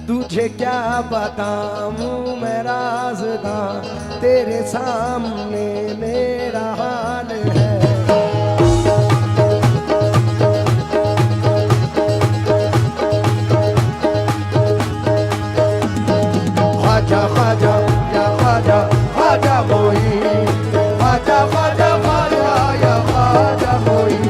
तुझे क्या बताऊं मैं राज़दां, तेरे सामने मेरा हाल है। ख्वाजा ख्वाजा या ख्वाजा ख्वाजा मोही, ख्वाजा ख्वाजा ख्वाजा या ख्वाजा मोही।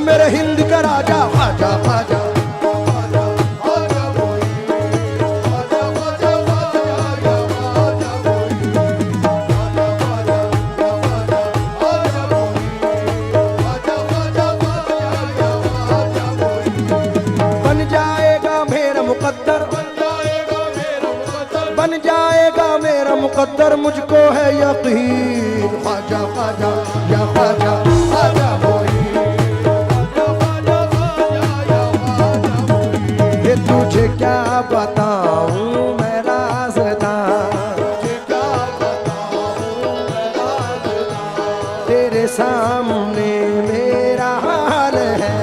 मेरे हिंद का राजा ख्वाजा ख्वाजा, बन जाएगा मेरा मुकद्दर, बन जाएगा मेरा मुकद्दर, मुझको है यकीन। ख्वाजा ख्वाजा या ख्वाजा ख्वाजा मोही, तुझे क्या बताऊं मैं राज़दां, तेरे सामने मेरा हाल है।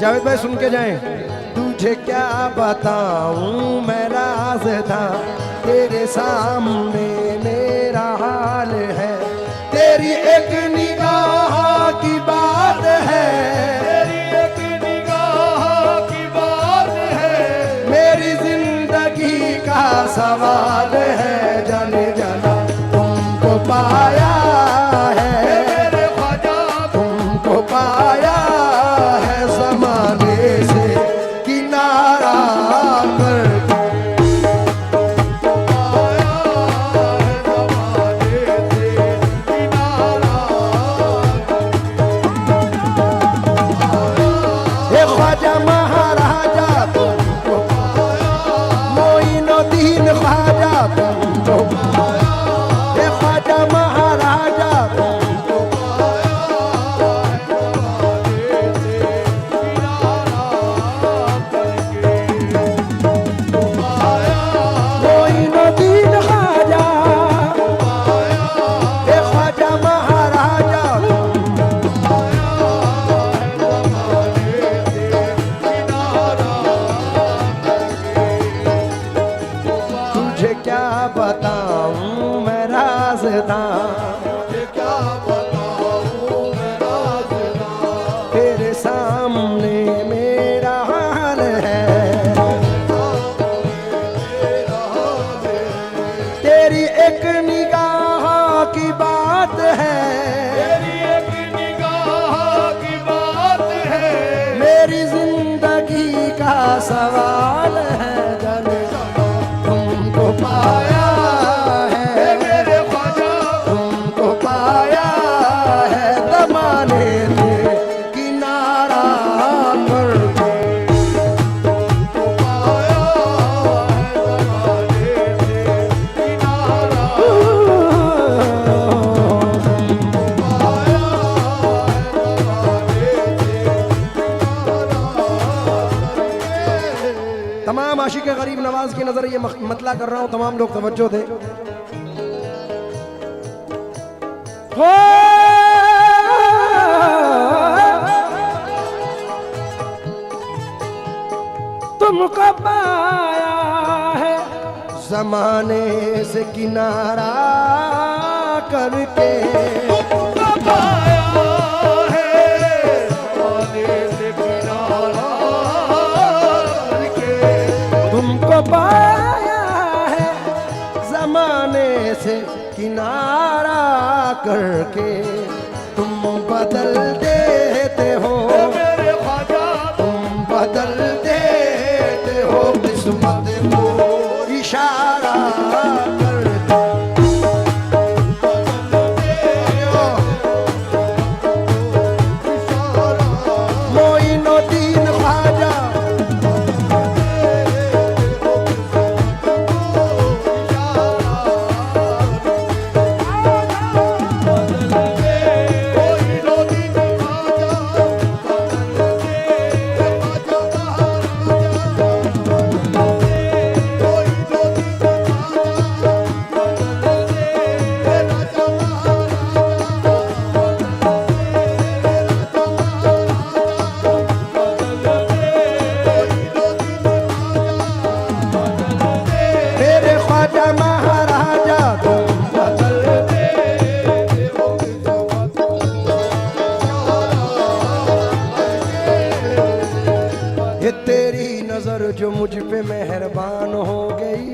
जावेद भाई सुन के जाएं। तुझे क्या बताऊं मैं राज़दां, तेरे सामने मेरा हाल है। तेरी एक निगाह की बात है, तेरी एक निगाह की बात है, मेरी जिंदगी का सवाल है। जाने जाना तुमको पाया है मेरे ख्वाजा, तुमको पाया है ज़माने से किनारा करके। ख्वाजा महाराजा तुमको पाया, मोइनुद्दीन ख्वाजा तुमको पाया, हे ख्वाजा महाराजा तुमको पाया, मोइनुद्दीन ख्वाजा, हे ख्वाजा महाराजा क्या बताऊं मैं राज़दां, क्या बताऊं मैं राज़दां, तेरे सामने मेरा हाल है। तेरी एक निगाह की बात है, तेरी एक निगाह की बात है, मेरी जिंदगी का सवाल है। जाने तुमको पाया है मेरे ख्वाजा, तुमको पाया है ज़माने से किनारा करके। तुमको पाया है ज़माने से किनारा, तुमको पाया है ज़माने से किनारा। तमाम आशिक गरीब नवाज की नजर ये मतला कर रहा हूं, तमाम लोग तवज्जो दे। तुमको पाया है ज़माने से किनारा करके, तुमको पाया है ज़माने से किनारा करके, तुमको पाया है ज़माने से किनारा करके। तुम बदल देते हो मेरे ख्वाजा, तुम बदल देते हो किस्मत को इशारा करके। मुझ पे मेहरबान हो गई,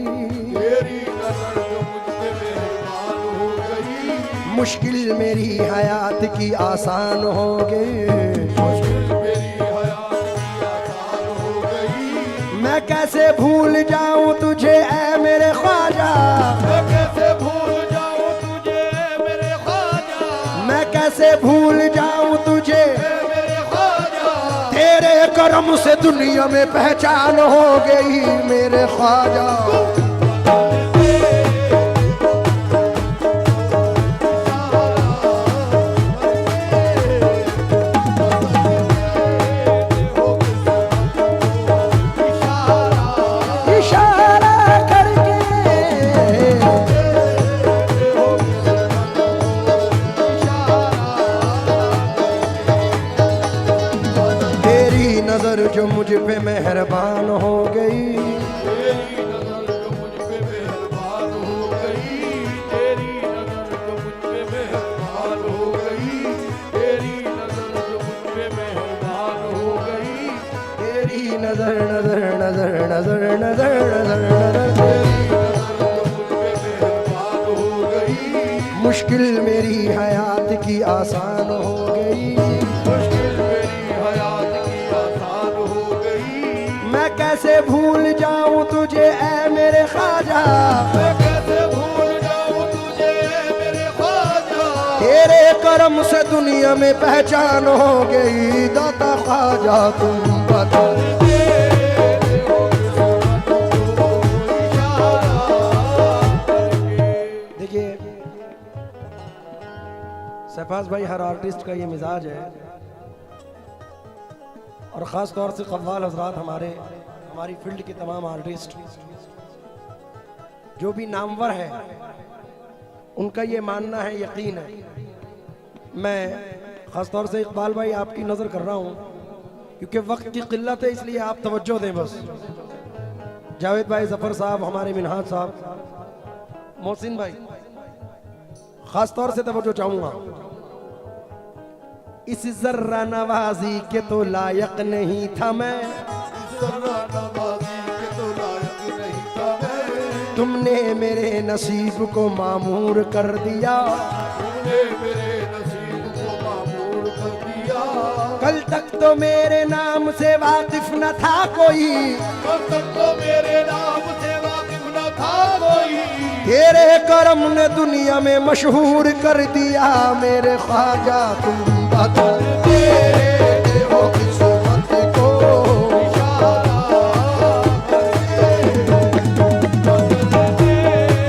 तेरी नजर जो मुझ पे मेहरबान हो गई, मुश्किल मेरी हयात की आसान हो गई। मुश्किल मेरी हयात की आसान हो गई। मैं कैसे भूल जाऊं तुझे ऐ मेरे ख्वाजा, मैं कैसे भूल जाऊं तुझे मेरे ख्वाजा, मैं कैसे भूल जाऊं तुझे, मेरे ख्वाजा। तेरे करम से दुनिया में पहचान हो गई मेरे ख्वाजा। नजर जो मुझ पे मेहरबान हो गई, तेरी नजर जो मुझ पे मेहरबान हो गई, तेरी नजर जो मुझ पे मेहरबान हो गई, तेरी नजर जो मुझ पे मेहरबान हो गई, तेरी नजर नजर नजर नजर नजर नजर नजर, तेरी नजर जो मुझ पे मेहरबान हो गई, मुश्किल मेरी हयात की आसान हो गई। मुश्किल मेरी हयात की आसान हो गई। मैं कैसे भूल जाऊं तुझे ऐ मेरे ख्वाजा, मैं कैसे भूल जाऊं तुझे मेरे ख्वाजा, तेरे करम से दुनिया में पहचान हो गई। दाता ख्वाजा तुम बता, देखिए शहबाज भाई, हर आर्टिस्ट का ये मिजाज है, और ख़ास तौर से कव्वाल हजरात, हमारी फील्ड के तमाम आर्टिस्ट जो भी नामवर है, उनका ये मानना है, यकीन है। मैं ख़ास तौर से इकबाल भाई आपकी नज़र कर रहा हूँ, क्योंकि वक्त की किल्लत है, इसलिए आप तवज्जो दें बस। जावेद भाई, ज़फ़र साहब, हमारे मिनहाज साहब, मोहसिन भाई, ख़ास तौर से तवज्जो चाहूँगा। इस जर्रा नवाजी के तो लायक नहीं था मैं, जर्रा नवाजी के तो लायक नहीं था मैं, तुमने मेरे नसीब को मामूर कर दिया, तुमने मेरे नसीब को मामूर कर दिया। कल तक तो मेरे नाम से वाकिफ न था कोई, कल तक तो मेरे नाम से वाकिफ न था कोई, तेरे करम ने दुनिया में मशहूर कर दिया मेरे ख्वाजा तुम बता। तेरे हो किस्मत को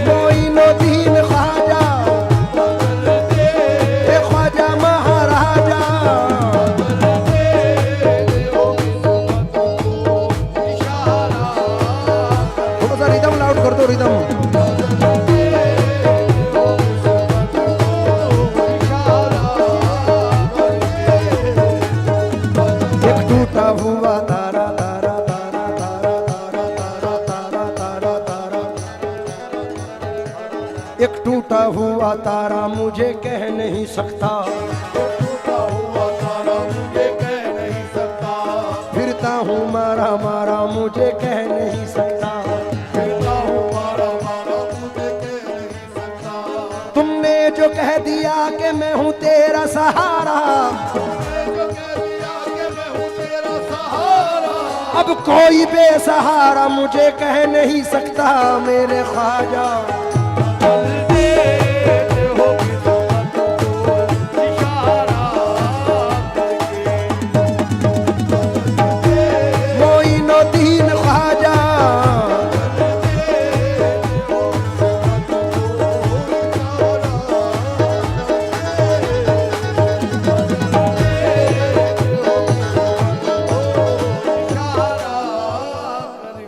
मोइनुद्दीन ख्वाजा, ए ख्वाजा महाराजा, थोड़ा सा रिदम लाउड कर दो, रिदम। हुआ तारा तारा तारा तारा तारा तारा तारा तारा, एक टूटा हुआ तारा मुझे कह नहीं सकता, टूटा हुआ तारा मुझे कह नहीं सकता, फिरता हूँ मारा मारा मुझे कह नहीं सकता, फिरता हूँ मारा मारा मुझे कह नहीं सकता। तुमने जो कह दिया कि मैं हूँ तेरा सहारा, अब कोई बेसहारा मुझे कह नहीं सकता मेरे ख्वाजा। मोइनुद्दीन ख्वाजा,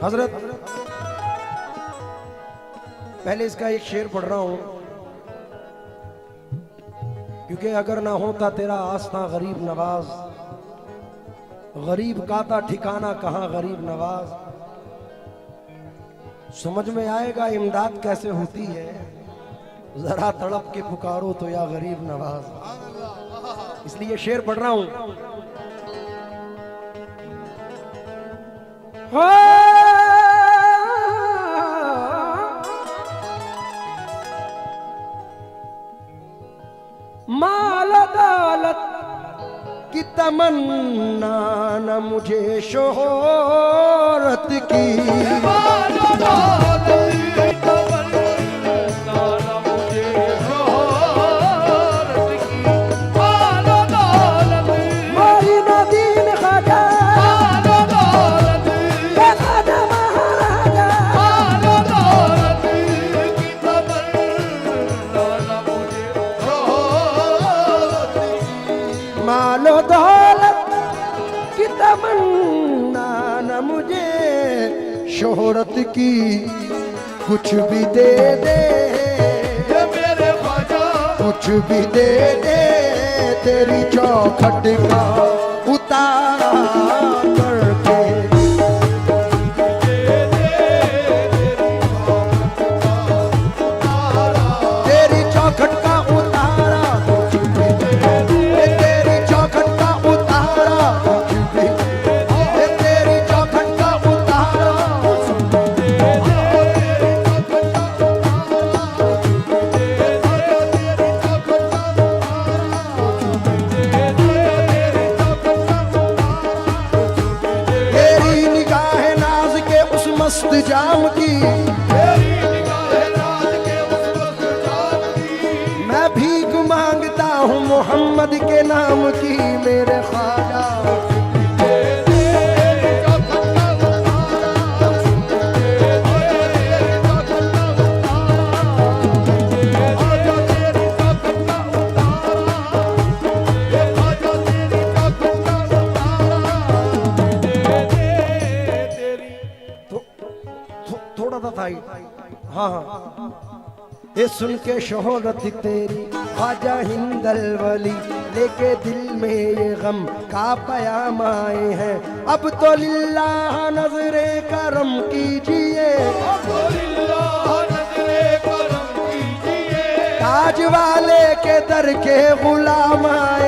हजरत पहले इसका एक शेर पढ़ रहा हूं, क्योंकि अगर ना होता तेरा आस्था गरीब नवाज, गरीब का था ठिकाना कहां गरीब नवाज, समझ में आएगा इमदाद कैसे होती है, जरा तड़प के पुकारो तो या गरीब नवाज। इसलिए शेर पढ़ रहा हूं। माल दौलत की तमन्ना न मुझे शोहरत की। माल दौलत की तमन्ना न मुझे शोहरत की। माल दौलत मोरी नदीन ख्वाजा माल दौलत के ख्वाजा महाराजा। माल दौलत की तमन्ना न मुझे शोहरत की। मालो दौलत की तमन्ना न मुझे शोहरत की। कुछ भी दे दे ये मेरे ख्वाजा कुछ भी दे दे तेरी चौखट का उतार करके। तेरी चौखट का उतारा कुछ भी दे दे तेरी चौखट का उतारा कुछ भी दे दे तेरी चौखट का उतारा कुछ भी दे तेरी निगाह नाज के उस मस्त जाम की। तेरी निगाह रात के उस वक्त जाम की। मैं भीख मांगता हूँ मोहम्मद के नाम की मेरे ख्वाजा। थोड़ा सा था ही। हाँ हाँ ये सुन के शोहरत तेरी ख्वाजा हिंदल वली लेके दिल में ये गम का पयाम आए हैं। अब तो लिल्लाह नजरे करम कीजिए ताज वाले के दर के गुलाम आए